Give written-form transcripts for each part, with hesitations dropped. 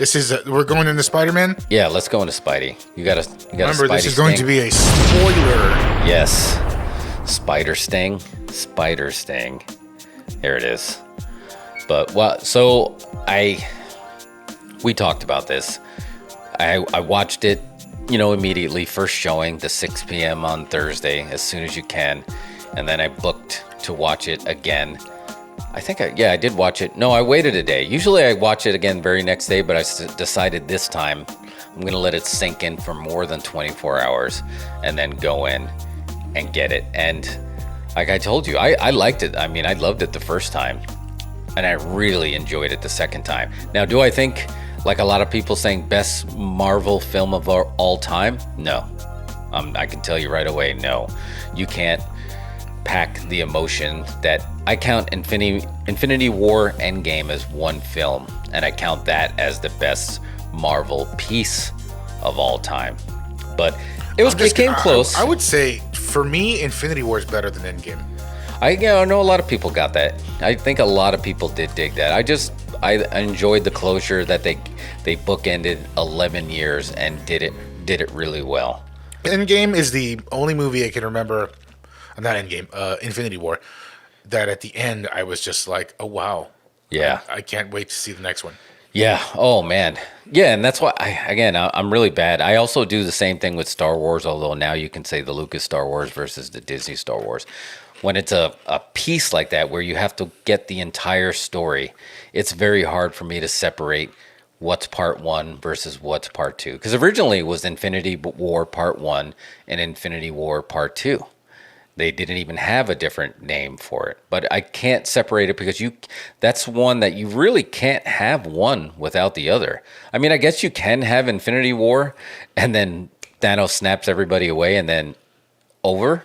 This is we're going into Spider-Man. Yeah, let's go into Spidey. You got Remember, a Spidey this is going to sting? be a spoiler. Yes. Spider sting. Spider sting. There it is. But we talked about this. I watched it, immediately, first showing, the 6 p.m. on Thursday, as soon as you can. And then I booked to watch it again. I did watch it. No, I waited a day. Usually I watch it again very next day, but I decided this time I'm going to let it sink in for more than 24 hours and then go in and get it. And like I told you, I liked it. I mean, I loved it the first time, and I really enjoyed it the second time. Now, do I think, like a lot of people saying, best Marvel film of all time? No. I can tell you right away, no. You can't pack the emotion that I count Infinity War Endgame as one film, and I count that as the best Marvel piece of all time. But it came close. I would say, for me, Infinity War is better than Endgame. I know a lot of people got that. I think a lot of people did dig that. I enjoyed the closure that they bookended 11 years and did it really well. Endgame is the only movie I can remember, not Endgame, Infinity War, that at the end I was just like, oh wow. Yeah. I can't wait to see the next one. Yeah. Oh man. Yeah, and that's why I'm really bad. I also do the same thing with Star Wars, although now you can say the Lucas Star Wars versus the Disney Star Wars. When it's a piece like that where you have to get the entire story, it's very hard for me to separate what's part one versus what's part two. Because originally it was Infinity War Part 1 and Infinity War Part 2. They didn't even have a different name for it. But I can't separate it because that's one that you really can't have one without the other. I mean, I guess you can have Infinity War and then Thanos snaps everybody away and then over.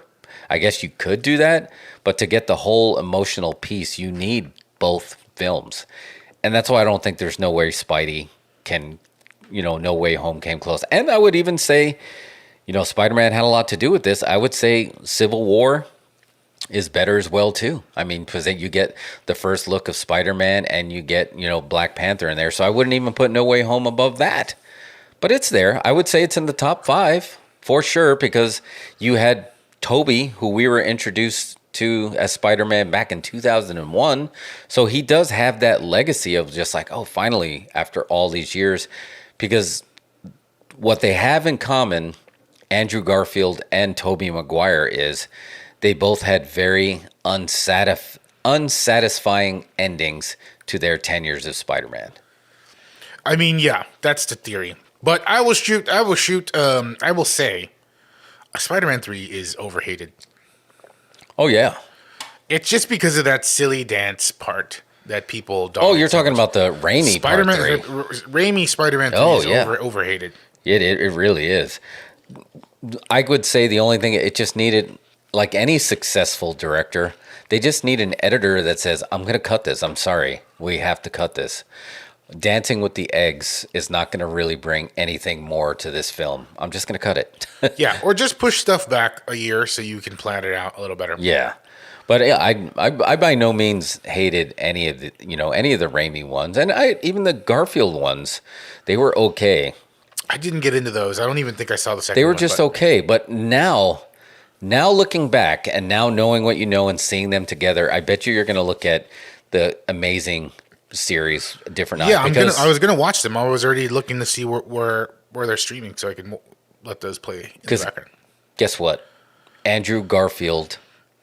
I guess you could do that. But to get the whole emotional piece, you need both films. And that's why I don't think there's no way Spidey can, No Way Home came close. And I would even say, Spider-Man had a lot to do with this. I would say Civil War is better as well, too. I mean, because then you get the first look of Spider-Man and you get, Black Panther in there. So I wouldn't even put No Way Home above that. But it's there. I would say it's in the top 5 for sure, because you had Tobey, who we were introduced to as Spider-Man back in 2001. So he does have that legacy of just like, oh, finally, after all these years. Because what they have in common, Andrew Garfield and Tobey Maguire, is they both had very unsatisfying endings to their 10 years of Spider-Man. I mean, yeah, that's the theory. But I will say Spider-Man 3 is overhated. Oh, yeah. It's just because of that silly dance part that people don't. Oh, you're talking about the Raimi Spider-Man, part 3. Raimi Spider-Man 3 is overhated. It really is. I would say the only thing, it just needed, like any successful director, they just need an editor that says, I'm going to cut this. I'm sorry. We have to cut this. Dancing with the Eggs is not going to really bring anything more to this film. I'm just going to cut it. Yeah, or just push stuff back a year so you can plan it out a little better. Yeah. But yeah, I by no means hated any of the Raimi ones, and even the Garfield ones. They were okay. I didn't get into those. I don't even think I saw the second one. They were just okay. But now looking back and now knowing what you know and seeing them together, I bet you're going to look at the Amazing series different. Yeah, I was gonna watch them. I was already looking to see where they're streaming, so I can let those play in the background. Guess what? Andrew Garfield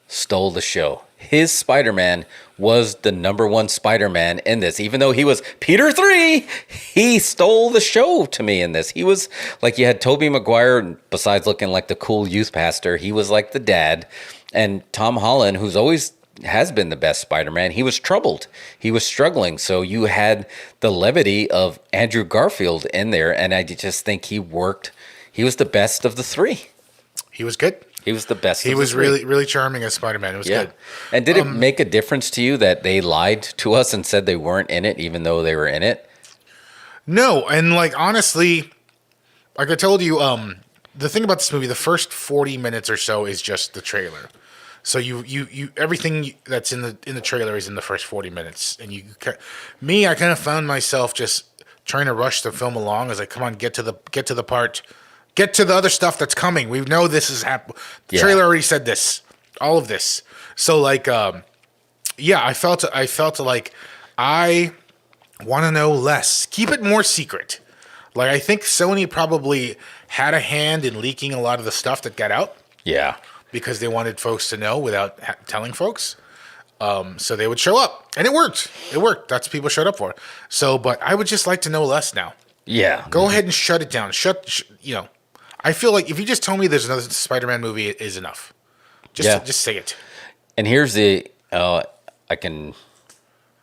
stole the show. His Spider-Man was the number one Spider-Man in this. Even though he was Peter 3, he stole the show to me in this. He was like, you had Tobey Maguire, besides looking like the cool youth pastor, he was like the dad. And Tom Holland, who's always has been the best Spider-Man, he was troubled. He was struggling. So you had the levity of Andrew Garfield in there, and I just think he worked. He was the best of the three. He was good. He was the best. He was really, really charming as Spider-Man. It was good. And did it make a difference to you that they lied to us and said they weren't in it, even though they were in it? No, and like honestly, like I told you, the thing about this movie, the first 40 minutes or so is just the trailer. So you everything that's in the trailer is in the first 40 minutes, and I kind of found myself just trying to rush the film along. I was like, come on, get to the part, get to the other stuff that's coming. We know this is happening. The trailer already said this, all of this. So like, yeah, I felt like I want to know less. Keep it more secret. Like I think Sony probably had a hand in leaking a lot of the stuff that got out. Yeah. Because they wanted folks to know without telling folks. So they would show up. And it worked. It worked. That's what people showed up for. So, but I would just like to know less now. Yeah. Go ahead and shut it down. I feel like if you just tell me there's another Spider-Man movie, it is enough. Just say it. And here's I can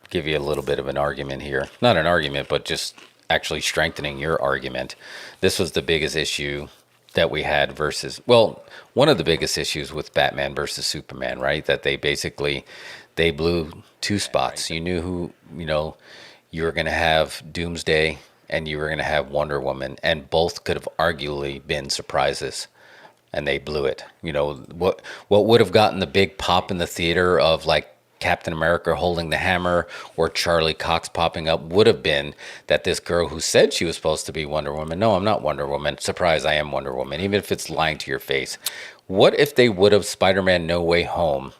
give you a little bit of an argument here. Not an argument, but just actually strengthening your argument. This was the biggest issue that we had one of the biggest issues with Batman versus Superman, right? That they blew two spots. You knew who, you were going to have Doomsday and you were going to have Wonder Woman, and both could have arguably been surprises, and they blew it. What would have gotten the big pop in the theater of like Captain America holding the hammer or Charlie Cox popping up would have been that this girl who said she was supposed to be Wonder Woman, no, I'm not Wonder Woman. Surprise, I am Wonder Woman, even if it's lying to your face. What if they would have Spider-Man No Way Home?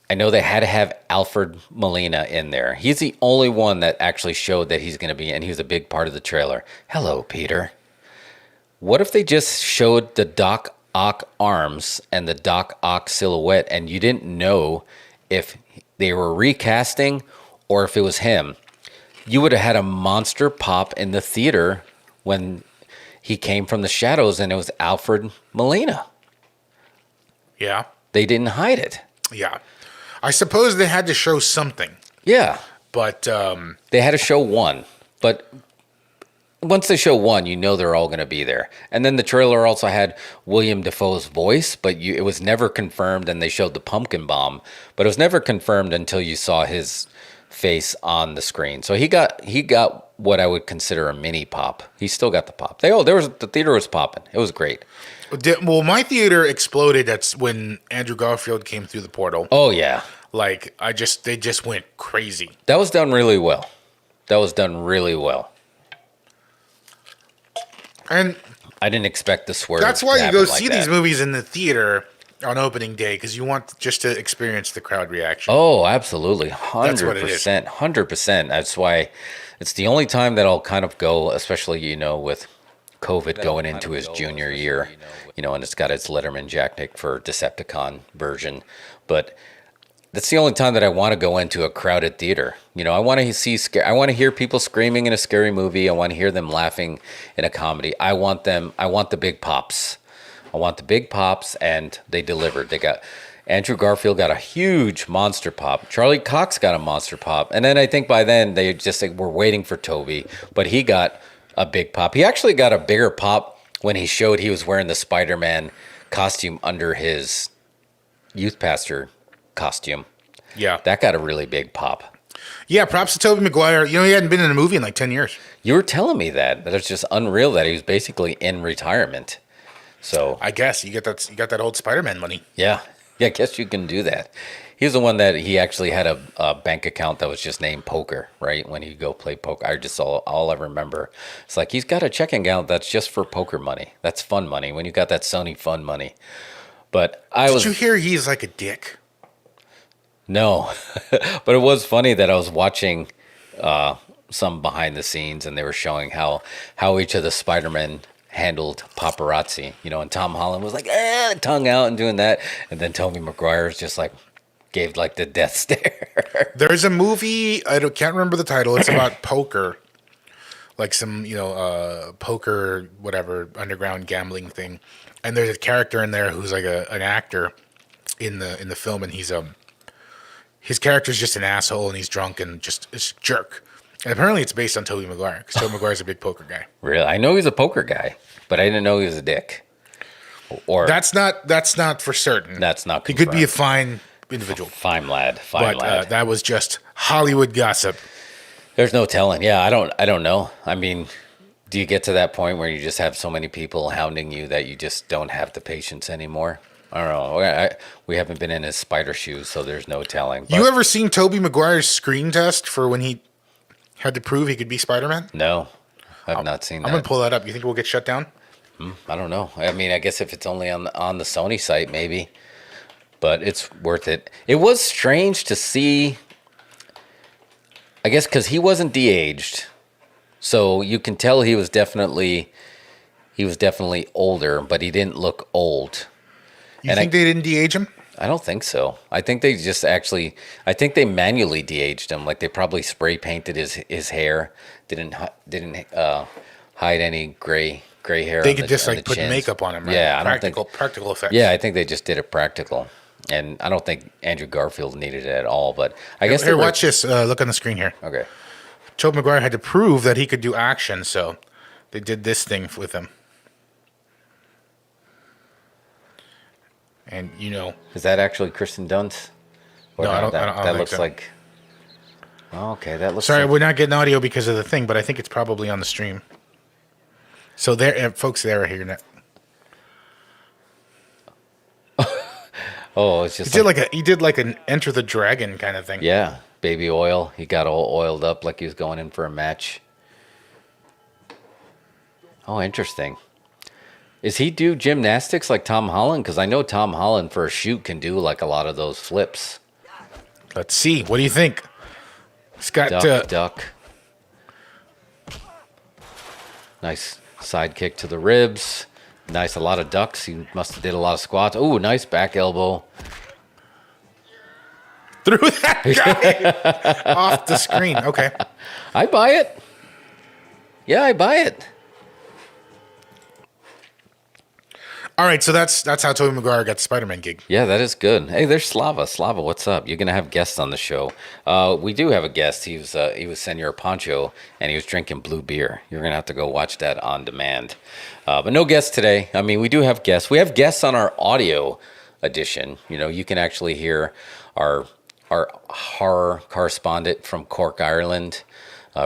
I know they had to have Alfred Molina in there. He's the only one that actually showed that he's going to be, and he was a big part of the trailer. Hello, Peter. What if they just showed the Doc Ock arms and the Doc Ock silhouette, and you didn't know if they were recasting or if it was him? You would have had a monster pop in the theater when he came from the shadows and it was Alfred Molina. Yeah. They didn't hide it. Yeah. I suppose they had to show something. Yeah. But they had to show one. But once they show one, they're all going to be there. And then the trailer also had William Dafoe's voice, but it was never confirmed, and they showed the pumpkin bomb, but it was never confirmed until you saw his face on the screen. So he got what I would consider a mini pop. He still got the pop. The theater was popping. It was great. Well, my theater exploded. That's when Andrew Garfield came through the portal. Oh yeah. Like they just went crazy. That was done really well. And I didn't expect the swerve. That's why you go see like these movies in the theater on opening day, because you want just to experience the crowd reaction. Oh, absolutely. 100%. That's what it is. 100%. That's why it's the only time that I'll kind of go, especially, with COVID going into his junior year, and it's got its Letterman Jack Nick for Decepticon version. But that's the only time that I want to go into a crowded theater. I want to hear people screaming in a scary movie. I want to hear them laughing in a comedy. I want the big pops. And they delivered. Andrew Garfield got a huge monster pop. Charlie Cox got a monster pop. And then I think by then they just were waiting for Toby, but he got a big pop. He actually got a bigger pop when he showed he was wearing the Spider-Man costume under his youth pastor costume. Yeah. That got a really big pop. Yeah, props to Tobey Maguire. He hadn't been in a movie in like 10 years. You were telling me that it's just unreal that he was basically in retirement. So I guess you got that old Spider-Man money. Yeah, I guess you can do that. He's the one that he actually had a bank account that was just named Poker, right? When he go play poker. All I remember. It's like he's got a checking account that's just for poker money. That's fun money when you got that Sony fun money. But Did you hear he's like a dick? No, but it was funny that I was watching some behind the scenes, and they were showing how each of the Spider-Men handled paparazzi, and Tom Holland was like, tongue out and doing that, and then Tobey Maguire's just like gave like the death stare. There's a movie, can't remember the title. It's about poker, like some poker whatever underground gambling thing, and there's a character in there who's like an actor in the film, and his character's just an asshole, and he's drunk and just a jerk. And apparently it's based on Tobey Maguire, because Tobey Maguire's a big poker guy. Really? I know he's a poker guy, but I didn't know he was a dick. Or that's not for certain. That's not confirmed. He could be a fine individual. Fine lad. But that was just Hollywood gossip. There's no telling. Yeah, I don't know. I mean, do you get to that point where you just have so many people hounding you that you just don't have the patience anymore? I don't know. We haven't been in his spider shoes, so there's no telling. But you ever seen Tobey Maguire's screen test for when he Had to prove he could be Spider-Man? No, I've not seen that. I'm going to pull that up. You think we'll get shut down? I don't know. I mean, I guess if it's only on the Sony site, maybe. But it's worth it. It was strange to see, I guess, because he wasn't de-aged. So you can tell he was definitely older, but he didn't look old. You think they didn't de-age him? I don't think so. I think they just actually, I think they manually de-aged him. Like they probably spray painted his hair. Didn't hide any gray hair. They could just like put makeup on him, right? Yeah, practical effects. Yeah, I think they just did it practical. And I don't think Andrew Garfield needed it at all. But I guess here, watch this. Look on the screen here. Okay. Tobey Maguire had to prove that he could do action, so they did this thing with him. And is that actually Kristen Dunst? No, I don't. That think looks so. like. Oh, okay, that looks. Sorry, like, we're not getting audio because of the thing, but I think it's probably on the stream. So there, folks, there are here now. Oh, it's just He did like an Enter the Dragon kind of thing. Yeah, baby oil. He got all oiled up like he was going in for a match. Oh, interesting. Is he do gymnastics like Tom Holland? Because I know Tom Holland for a shoot can do like a lot of those flips. Let's see. What do you think? He's got Duck. Nice side kick to the ribs. Nice, a lot of ducks. He must have did a lot of squats. Oh, nice back elbow. Threw that guy off the screen. Okay. I buy it. Yeah, I buy it. All right, so that's how Tobey Maguire got the Spider-Man gig. Yeah, that is good. Hey, there's Slava. Slava, what's up? You're gonna have guests on the show. We do have a guest. He was Senor Pancho, and he was drinking blue beer. You're gonna have to go watch that on demand. But no guests today. I mean, we do have guests. We have guests on our audio edition. You can actually hear our horror correspondent from Cork, Ireland,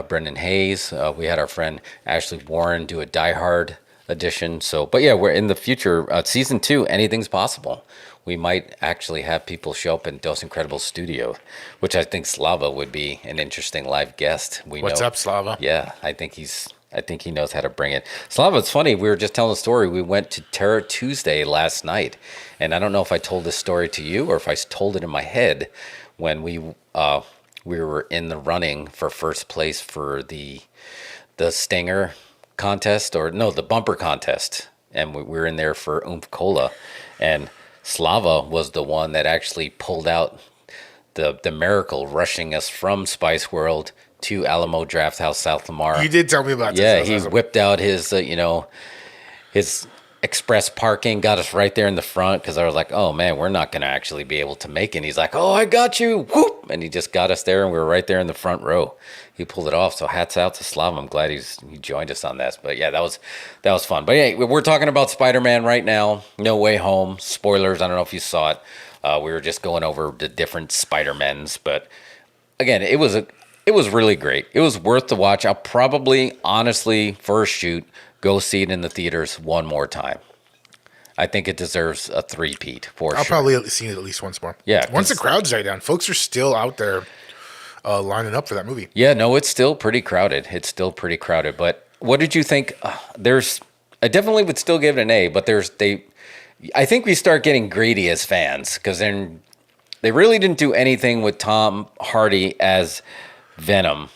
Brendan Hayes. We had our friend Ashley Warren do a Die Hard edition. So, but yeah, we're in the future. Season 2, anything's possible. We might actually have people show up in Dos Incredibles studio, which I think Slava would be an interesting live guest. What's up, Slava? Yeah, I think he knows how to bring it. Slava, it's funny. We were just telling a story. We went to Terror Tuesday last night, and I don't know if I told this story to you or if I told it in my head when we were in the running for first place for the Stinger contest, or no, the bumper contest, and we were in there for Oomph Cola, and Slava was the one that actually pulled out the miracle, rushing us from Spice World to Alamo Draft House, South Lamar. You did tell me about this. Yeah, he whipped out his his express parking, got us right there in the front, because I was like, oh man, we're not going to actually be able to make it. And he's like, oh, I got you. Whoop! And he just got us there, and we were right there in the front row. He pulled it off. So hats out to Slav. I'm glad he joined us on that. But yeah, that was fun. But yeah, we're talking about Spider-Man right now. No Way Home. Spoilers. I don't know if you saw it. We were just going over the different Spider-Mens. But again, it was really great. It was worth the watch. I'll probably, honestly, for a shoot, go see it in the theaters one more time. I think it deserves a three-peat for sure. I'll probably see it at least once more. Yeah. Once the crowds die down, folks are still out there lining up for that movie. Yeah, no, it's still pretty crowded. But what did you think? I definitely would still give it an A, but I think we start getting greedy as fans, because then they really didn't do anything with Tom Hardy as Venom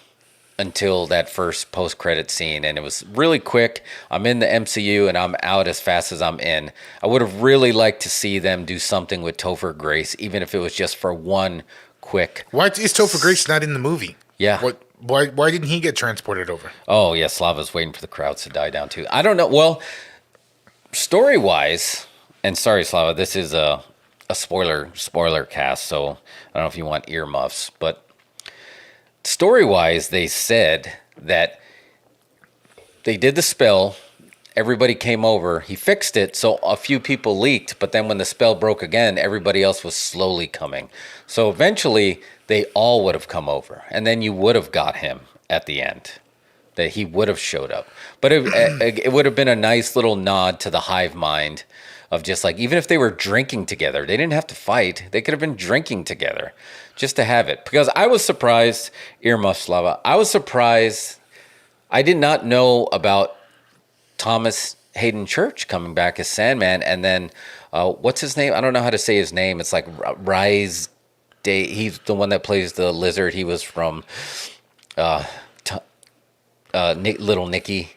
until that first post-credit scene, and it was really quick. I'm in the MCU and I'm out as fast as I'm in. I would have really liked to see them do something with Topher Grace, even if it was just for one quick. Why is Topher Grace not in the movie? Yeah. Why didn't he get transported over? Oh yeah, Slava's waiting for the crowds to die down too. I don't know. Well, story-wise, and sorry Slava, this is a spoiler cast, so I don't know if you want earmuffs, but story-wise, they said that they did the spell, everybody came over, he fixed it, so a few people leaked, but then when the spell broke again, everybody else was slowly coming. So eventually, they all would have come over, and then you would have got him at the end, that he would have showed up. But it would have been a nice little nod to the hive mind of just like, even if they were drinking together, they didn't have to fight. They could have been drinking together just to have it. Because I was surprised, Earmuff Slava, I was surprised. I did not know about Thomas Hayden Church coming back as Sandman. And then, what's his name? I don't know how to say his name. It's like Rise Day. He's the one that plays the lizard. He was from Little Nicky.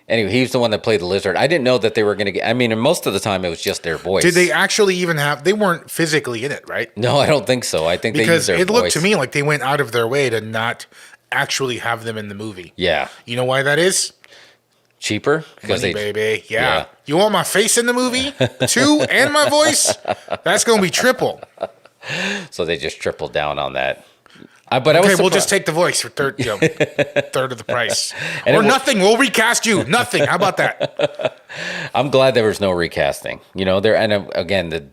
Anyway, he was the one that played the lizard. I didn't know that they were going to get... I mean, and most of the time, it was just their voice. Did they actually even have... They weren't physically in it, right? No, I don't think so. I think they used their voice. Because it looked to me like they went out of their way to not actually have them in the movie. Yeah. You know why that is? Cheaper? Money, baby. Yeah. You want my face in the movie, too, and my voice? That's going to be triple. So they just tripled down on that. We'll just take the voice for third of the price. Or nothing. We'll recast you. Nothing. How about that? I'm glad there was no recasting. Again,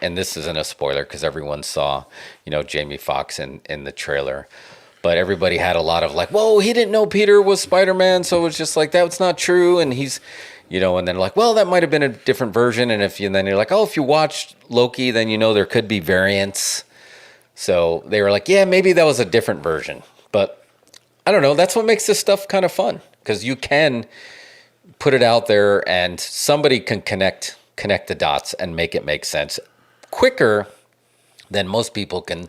and this isn't a spoiler because everyone saw, Jamie Foxx in the trailer. But everybody had a lot of like, whoa, he didn't know Peter was Spider-Man. So it was just like, that's not true. And he's, and then like, well, that might have been a different version. And then you're like, oh, if you watched Loki, then there could be variants. So they were like, yeah, maybe that was a different version. But I don't know. That's what makes this stuff kind of fun, because you can put it out there and somebody can connect the dots and make it make sense quicker than most people can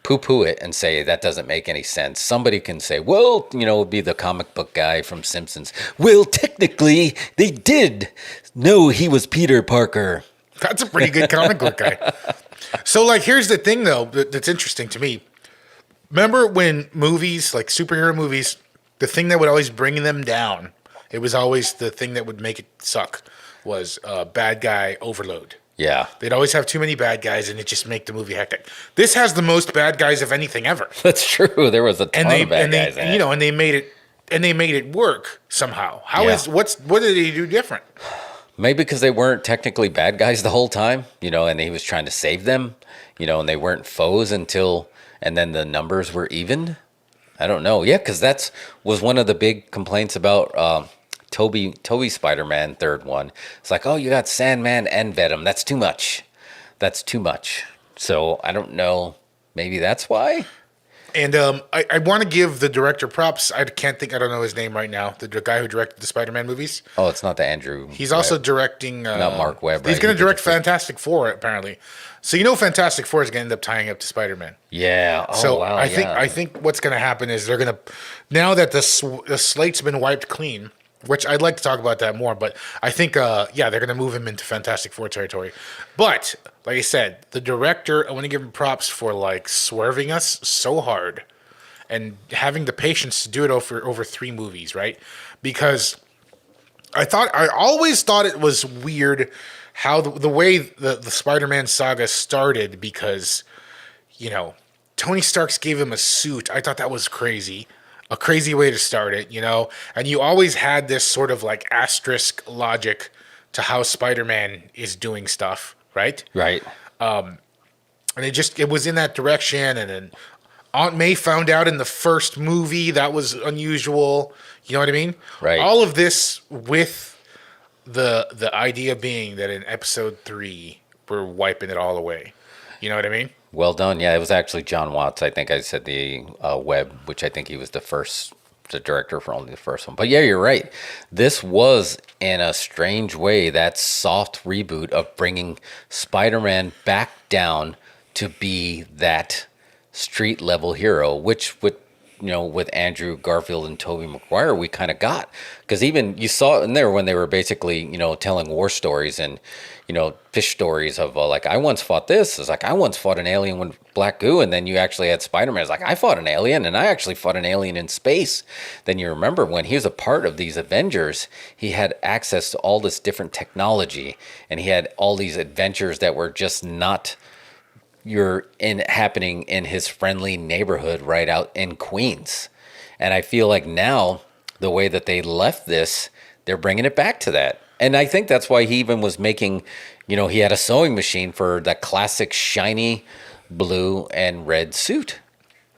poo-poo it and say that doesn't make any sense. Somebody can say, well, be the comic book guy from Simpsons. Well, technically, they did know he was Peter Parker. That's a pretty good comic book guy. So, like, here's the thing, though, that's interesting to me. Remember when movies, like superhero movies, the thing that would always bring them down, it was always the thing that would make it suck, was bad guy overload. Yeah. They'd always have too many bad guys, and it just make the movie hectic. This has the most bad guys of anything ever. That's true. There was a ton of bad guys in it. And they made it work somehow. What did they do different? Maybe because they weren't technically bad guys the whole time, and he was trying to save them, and they weren't foes and then the numbers were even. I don't know. Yeah, because that was one of the big complaints about Toby Spider-Man, third one. It's like, oh, you got Sandman and Venom. That's too much. So I don't know. Maybe that's why. And I want to give the director props. I don't know his name right now. The guy who directed the Spider-Man movies. Oh, it's not the Andrew. He's also directing. Not Mark Webb. He's going to direct Fantastic Four, apparently. So Fantastic Four is going to end up tying up to Spider-Man. Yeah. Oh, so wow. I think what's going to happen is they're going to, now that the slate's been wiped clean, which I'd like to talk about that more, but I think they're going to move him into Fantastic Four territory. But like I said, the director, I want to give him props for like swerving us so hard and having the patience to do it over 3 movies, right? Because I always thought it was weird how the way the Spider-Man saga started, because Tony Stark's gave him a suit. I thought that was crazy. A crazy way to start it, and you always had this sort of like asterisk logic to how Spider-Man is doing stuff, right? Right. And it was in that direction, and then Aunt May found out in the first movie. That was unusual. You know what I mean? Right. All of this with the idea being that in episode 3 we're wiping it all away. You know what I mean? Well done. Yeah, it was actually John Watts. I think I said the Webb, which I think he was the director for only the first one. But yeah, you're right. This was, in a strange way, that soft reboot of bringing Spider-Man back down to be that street level hero, which with Andrew Garfield and Tobey Maguire, we kind of got. Because even you saw it in there when they were basically, telling war stories and, fish stories of like, I once fought this. It's like, I once fought an alien with black goo. And then you actually had Spider-Man. It's like, I fought an alien, and I actually fought an alien in space. Then you remember when he was a part of these Avengers, he had access to all this different technology, and he had all these adventures that were just not happening in his friendly neighborhood right out in Queens. And I feel like now the way that they left this, they're bringing it back to that. And I think that's why he even was making, he had a sewing machine for that classic shiny blue and red suit.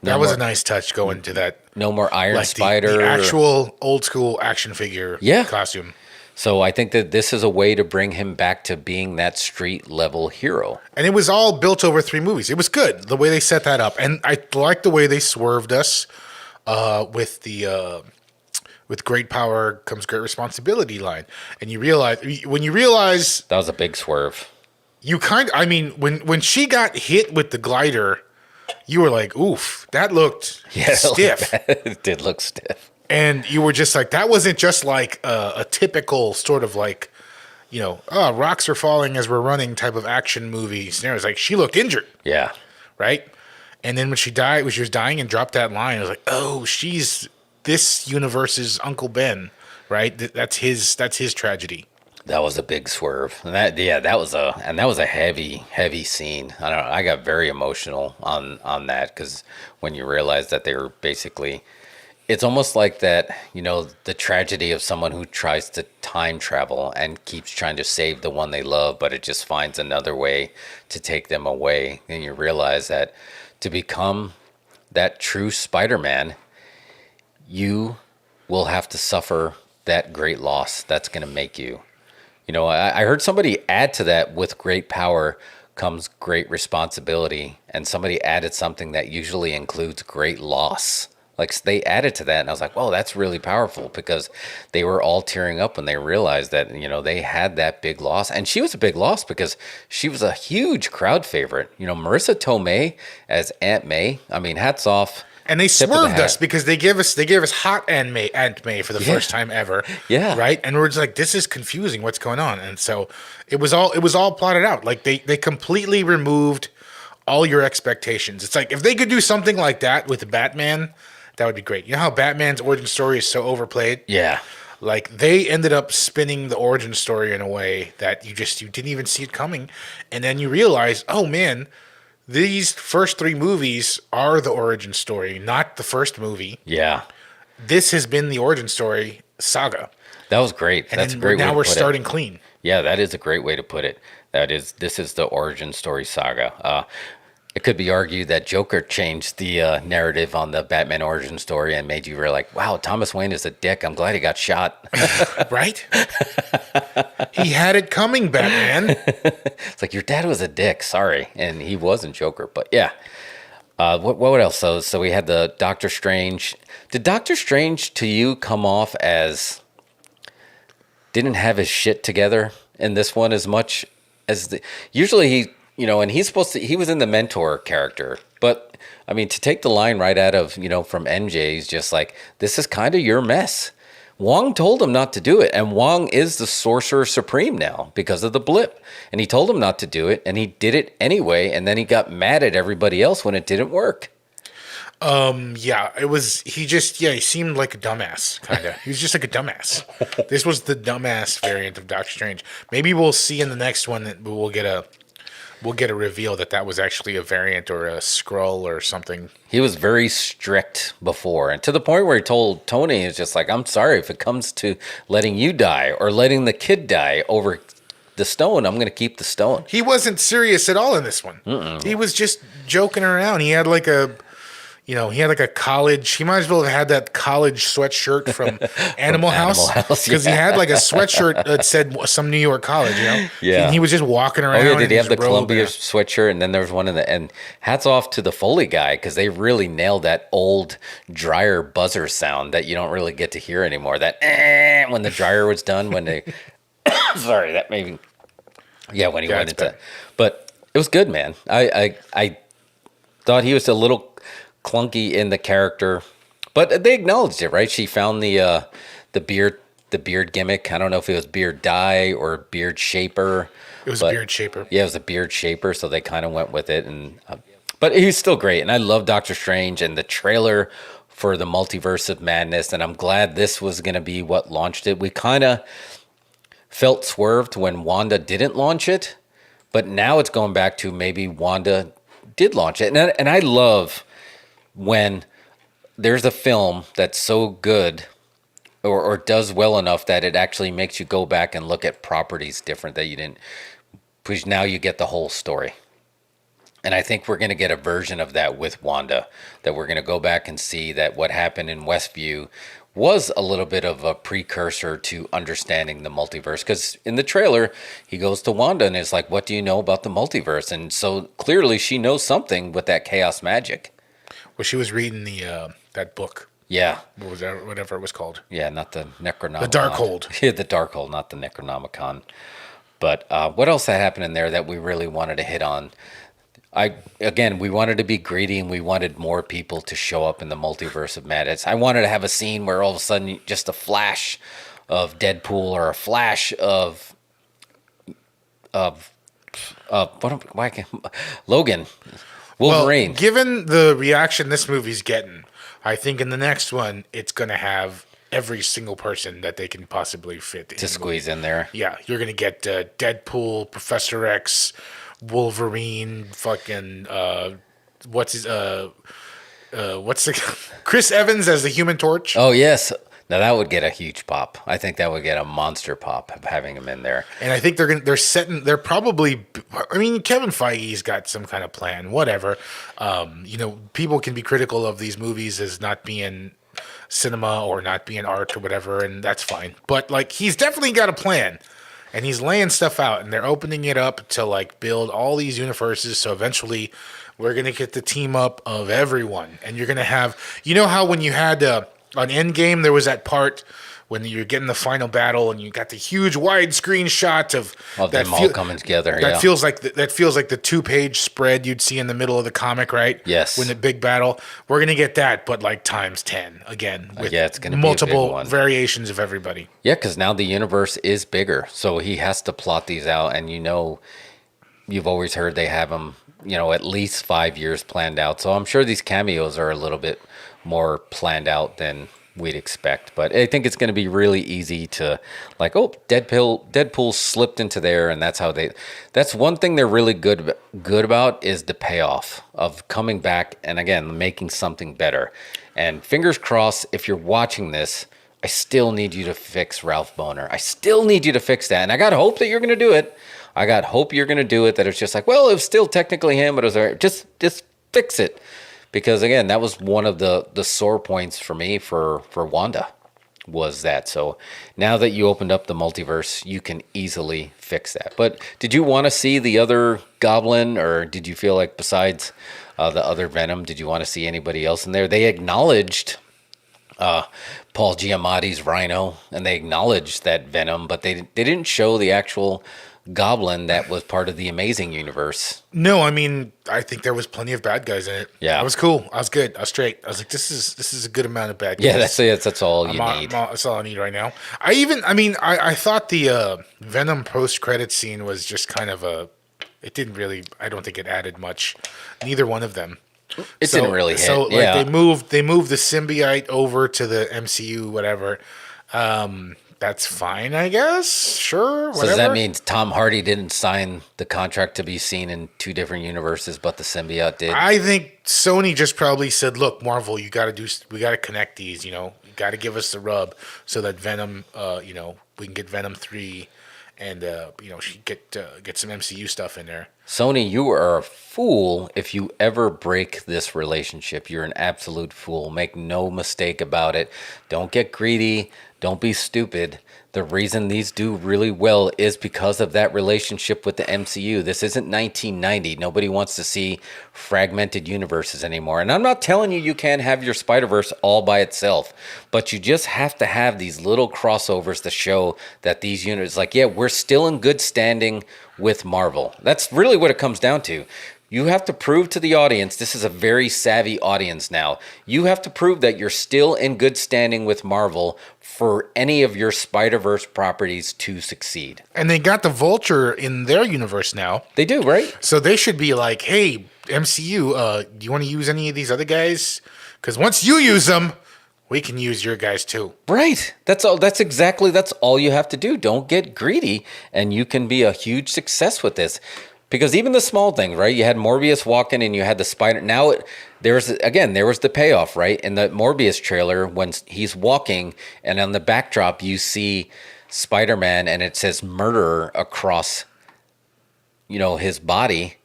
That was a nice touch going to that. No more Iron Spider. The actual old school action figure costume. So I think that this is a way to bring him back to being that street level hero. And it was all built over 3 movies. It was good the way they set that up, and I like the way they swerved us with the with great power comes great responsibility line. And you realize when you realize That was a big swerve. you kind of, I mean, when she got hit with the glider, you were like, oof, that looked stiff. It did look stiff. And you were just like, that wasn't just like a typical sort of like, oh, rocks are falling as we're running type of action movie scenario. It's like she looked injured, Yeah. right? And then when she died, when she was dying and dropped that line, I was like, oh, she's this universe's Uncle Ben, right? That's his tragedy. That was a big swerve. And that was a heavy scene. I don't know. I got very emotional on that because when you realize that they were basically, it's almost like that, the tragedy of someone who tries to time travel and keeps trying to save the one they love, but it just finds another way to take them away. And you realize that to become that true Spider-Man, you will have to suffer that great loss that's going to make you. I heard somebody add to that, with great power comes great responsibility. And somebody added something that usually includes great loss. Like they added to that. And I was like, whoa, that's really powerful, because they were all tearing up when they realized that, they had that big loss. And she was a big loss because she was a huge crowd favorite. Marissa Tomei as Aunt May. I mean, hats off. And they swerved us because they gave us hot Aunt May for the first time ever. Yeah. Right? And we're just like, this is confusing. What's going on? And so it was all plotted out. Like they completely removed all your expectations. It's like if they could do something like that with Batman, that would be great. You know how Batman's origin story is so overplayed? Yeah. Like they ended up spinning the origin story in a way that you didn't even see it coming. And then you realize, oh man, these first 3 movies are the origin story, not the first movie. Yeah. This has been the origin story saga. That was great. And That's a great way to now put we're it. starting clean. Yeah, that is a great way to put it. This is the origin story saga. It could be argued that Joker changed the narrative on the Batman origin story and made you realize, wow, Thomas Wayne is a dick. I'm glad he got shot. Right? He had it coming, Batman. It's like, your dad was a dick. Sorry. And he wasn't Joker. But yeah. What else? So we had the Doctor Strange. Did Doctor Strange to you come off as didn't have his shit together in this one as much as usually he, and he was in the mentor character, but I mean, to take the line right out of, from MJ, he's just like, this is kind of your mess. Wong told him not to do it, and Wong is the Sorcerer Supreme now because of the blip, and he told him not to do it, and he did it anyway, and then he got mad at everybody else when it didn't work. Yeah, he seemed like a dumbass, kind of. He was just like a dumbass. This was the dumbass variant of Doctor Strange. Maybe we'll see in the next one that we'll get a reveal that was actually a variant or a scroll or something. He was very strict before, and to the point where he told Tony, "Is just like, I'm sorry if it comes to letting you die or letting the kid die over the stone. I'm going to keep the stone." He wasn't serious at all in this one. He was just joking around. He had like a college. He might as well have had that college sweatshirt from Animal House, because he had like a sweatshirt that said some New York college. Yeah. And he was just walking around. Oh yeah, did he have the robe Columbia sweatshirt? And then there was one and hats off to the Foley guy, because they really nailed that old dryer buzzer sound that you don't really get to hear anymore. That when the dryer was done, when they sorry, that maybe when he went into that. But it was good, man. I thought he was a little clunky in the character, but they acknowledged it, right? She found the beard gimmick. I don't know if it was beard dye or beard shaper. It was a beard shaper. Yeah, it was a beard shaper, so they kind of went with it. And but he's still great, and I love Doctor Strange and the trailer for the Multiverse of Madness, and I'm glad this was going to be what launched it. We kind of felt swerved when Wanda didn't launch it, but now it's going back to maybe Wanda did launch it, and I love when there's a film that's so good or does well enough that it actually makes you go back and look at properties different that you didn't, because now you get the whole story. And I think we're going to get a version of that with Wanda, that we're going to go back and see that what happened in Westview was a little bit of a precursor to understanding the multiverse. Because in the trailer, he goes to Wanda and is like, "What do you know about the multiverse?" And so clearly, she knows something with that chaos magic. Well, she was reading the that book. Yeah, What was that? Whatever it was called. yeah, not the Necronomicon. The Darkhold. Yeah, the Darkhold, not the Necronomicon. But what else had happened in there that we really wanted to hit on? We wanted to be greedy and we wanted more people to show up in the multiverse of madness. I wanted to have a scene where all of a sudden just a flash of Deadpool or a flash Logan, Wolverine. Well, given the reaction this movie's getting, I think in the next one it's gonna have every single person that they can possibly fit to squeeze in there. Yeah, you're gonna get Deadpool, Professor X, Wolverine, fucking what's the Chris Evans as the Human Torch. Oh yes. Now that would get a huge pop. I think that would get a monster pop of having him in there. And I think they're probably, I mean, Kevin Feige's got some kind of plan, whatever. People can be critical of these movies as not being cinema or not being art or whatever, and that's fine. But like, he's definitely got a plan. And he's laying stuff out, and they're opening it up to like build all these universes. So eventually, we're gonna get the team up of everyone, and you're gonna have, how when you had on Endgame, there was that part when you're getting the final battle, and you got the huge widescreen shot of them all coming together. That feels like the 2-page spread you'd see in the middle of the comic, right? Yes. When the big battle, we're gonna get that, but like times 10 again with it's gonna be multiple a big one. variations of everybody. Yeah, because now the universe is bigger, so he has to plot these out. And you've always heard they have them, at least 5 years planned out. So I'm sure these cameos are a little bit more planned out than we'd expect. But I think it's going to be really easy to like, oh, Deadpool slipped into there, and that's one thing they're really good about is the payoff of coming back and again making something better. And fingers crossed, if you're watching this, I still need you to fix Ralph Boner. I still need you to fix that. And I got hope that you're going to do it. That it's just like, well, it was still technically him, but it was all right. Just fix it. Because again, that was one of the sore points for me for Wanda was that. So now that you opened up the multiverse, you can easily fix that. But did you want to see the other Goblin, or did you feel like besides the other Venom, did you want to see anybody else in there? They acknowledged Paul Giamatti's Rhino, and they acknowledged that Venom, but they didn't show the actual Goblin that was part of the Amazing Universe. No, I mean, I think there was plenty of bad guys in it. Yeah, I was cool. I was good. I was straight. I was like, this is a good amount of bad guys. Yeah, that's all you need. That's all I need right now. I thought the Venom post-credit scene was just kind of it didn't really, I don't think it added much. Neither one of them. It didn't really hit. So like they moved the symbiote over to the MCU, whatever. That's fine, I guess. Sure, whatever. So does that mean Tom Hardy didn't sign the contract to be seen in two different universes, but the symbiote did? I think Sony just probably said, "Look, Marvel, we got to connect these. You got to give us the rub so that Venom, we can get Venom 3, and she get some MCU stuff in there." Sony, you are a fool if you ever break this relationship. You're an absolute fool. Make no mistake about it. Don't get greedy. Don't be stupid. The reason these do really well is because of that relationship with the MCU. This isn't 1990. Nobody wants to see fragmented universes anymore. And I'm not telling you can't have your Spider-Verse all by itself, but you just have to have these little crossovers to show that these units, like, yeah, we're still in good standing with Marvel. That's really what it comes down to. You have to prove to the audience, this is a very savvy audience now, you have to prove that you're still in good standing with Marvel for any of your Spider-Verse properties to succeed. And they got the Vulture in their universe now. They do, right? So they should be like, hey, MCU, do you want to use any of these other guys? Because once you use them, we can use your guys too. Right. That's all you have to do. Don't get greedy, and you can be a huge success with this. Because even the small things, right? You had Morbius walking and you had the spider. Now, there was the payoff, right? In the Morbius trailer, when he's walking and on the backdrop, you see Spider-Man and it says murderer across, his body.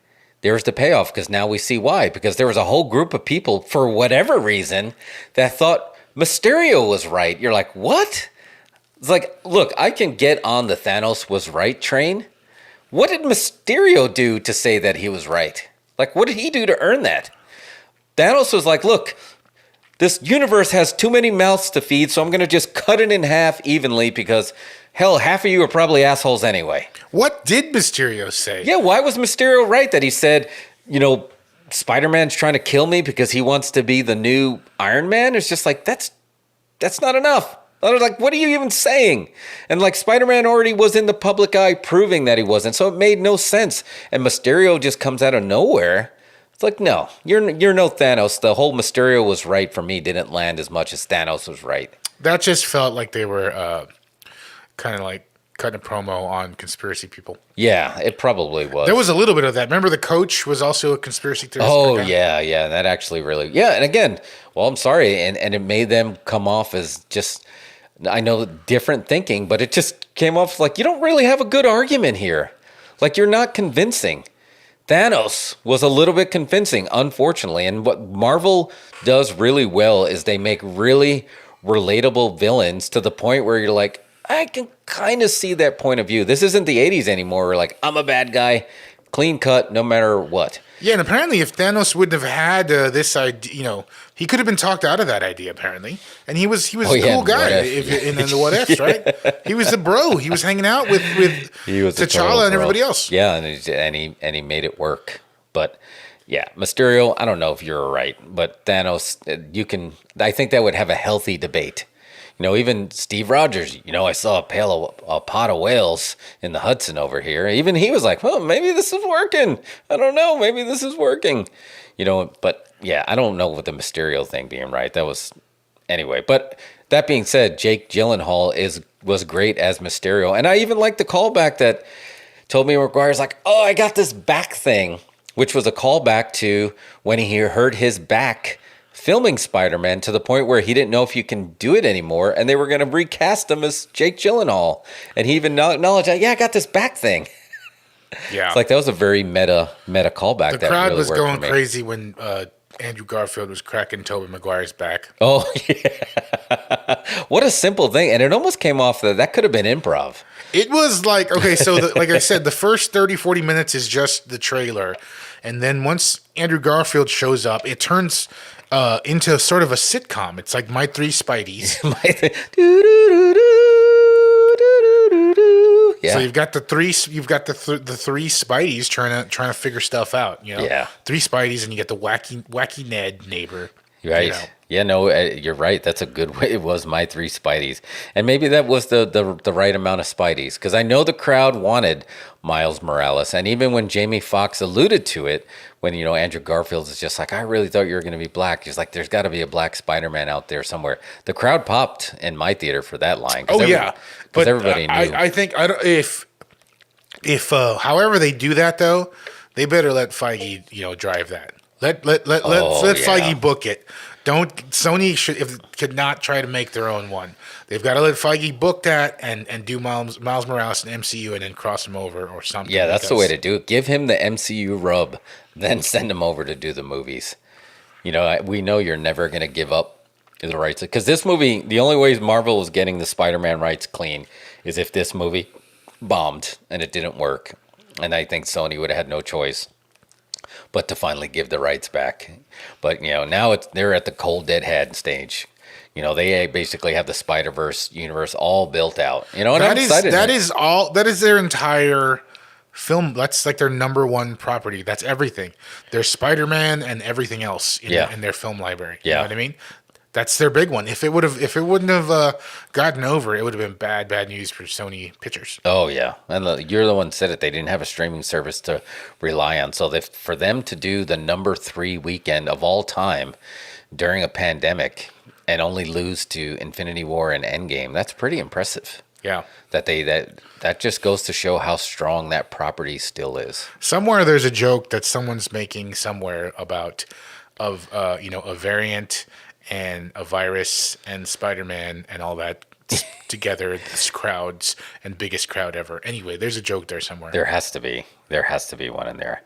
There's the payoff because now we see why. Because there was a whole group of people, for whatever reason, that thought Mysterio was right. You're like, what? It's like, look, I can get on the Thanos was right train. What did Mysterio do to say that he was right? Like, what did he do to earn that? Thanos was like, look, this universe has too many mouths to feed, so I'm going to just cut it in half evenly because, hell, half of you are probably assholes anyway. What did Mysterio say? Yeah, why was Mysterio right that he said, Spider-Man's trying to kill me because he wants to be the new Iron Man? It's just like, that's not enough. I was like, what are you even saying? And like Spider-Man already was in the public eye proving that he wasn't, so it made no sense. And Mysterio just comes out of nowhere. It's like, no, you're no Thanos. The whole Mysterio was right for me didn't land as much as Thanos was right. That just felt like they were kind of like cutting a promo on conspiracy people. Yeah, it probably was. There was a little bit of that. Remember the coach was also a conspiracy theorist? Oh, yeah. That actually really... Yeah, and again, well, I'm sorry. And it made them come off as just... I know different thinking, but it just came off like you don't really have a good argument here. Like you're not convincing. Thanos was a little bit convincing, unfortunately. And what Marvel does really well is they make really relatable villains to the point where you're like, I can kind of see that point of view. This isn't the 80s anymore. We're like, I'm a bad guy, clean cut, no matter what. Yeah, and apparently if Thanos wouldn't have had this idea, he could have been talked out of that idea, apparently. And he was a cool guy in the What Ifs, right? He was the bro. He was hanging out with T'Challa and everybody else. Yeah, and he made it work. But yeah, Mysterio, I don't know if you're right, but Thanos, I think that would have a healthy debate. Even Steve Rogers, I saw a pot of whales in the Hudson over here. Even he was like, well, maybe this is working. I don't know. Maybe this is working. But yeah, I don't know with the Mysterio thing being right. That was, anyway. But that being said, Jake Gyllenhaal was great as Mysterio. And I even like the callback that Tobey Maguire's like, oh, I got this back thing, which was a callback to when he hurt his back filming Spider-Man to the point where he didn't know if you can do it anymore, and they were going to recast him as Jake Gyllenhaal. And he even acknowledged, I got this back thing. Yeah. It's like that was a very meta callback. The crowd was going crazy when Andrew Garfield was cracking Tobey Maguire's back. Oh, yeah. What a simple thing. And it almost came off that could have been improv. It was like, okay, so like I said, the first 30, 40 minutes is just the trailer. And then once Andrew Garfield shows up, it turns into sort of a sitcom. It's like My Three Spideys. Yeah. So you've got the three Spideys trying to figure stuff out. Yeah. Three Spideys, and you get the wacky Ned neighbor. Right. Yeah, no, you're right. That's a good way. It was My Three Spideys. And maybe that was the right amount of Spideys. Because I know the crowd wanted Miles Morales. And even when Jamie Foxx alluded to it, when, Andrew Garfield is just like, I really thought you were going to be black. He's like, there's got to be a black Spider-Man out there somewhere. The crowd popped in my theater for that line. Yeah. Because everybody knew. I think if however they do that, though, they better let Feige, drive that. Let Feige book it. Sony could not try to make their own one. They've got to let Feige book that and do Miles Morales in MCU and then cross him over or something. Yeah, that's the way to do it. Give him the MCU rub, then send him over to do the movies. We know you're never going to give up the rights. Because this movie, the only way Marvel is getting the Spider-Man rights clean is if this movie bombed and it didn't work. And I think Sony would have had no choice but to finally give the rights back. But, now they're at the cold dead hand stage. They basically have the Spider-Verse universe all built out. And I'm excited. That is their entire film. That's like their number one property. That's everything. There's Spider-Man and everything else in their film library. You know what I mean? That's their big one. If it wouldn't have gotten over, it would have been bad news for Sony Pictures. Oh yeah, and you're the one who said it. They didn't have a streaming service to rely on. So for them to do the number 3 weekend of all time during a pandemic and only lose to Infinity War and Endgame, that's pretty impressive. Yeah, that just goes to show how strong that property still is. Somewhere there's a joke that someone's making somewhere about a variant and a virus and Spider-Man and all that together, this crowds and biggest crowd ever. Anyway, there's a joke there somewhere. There has to be one in there.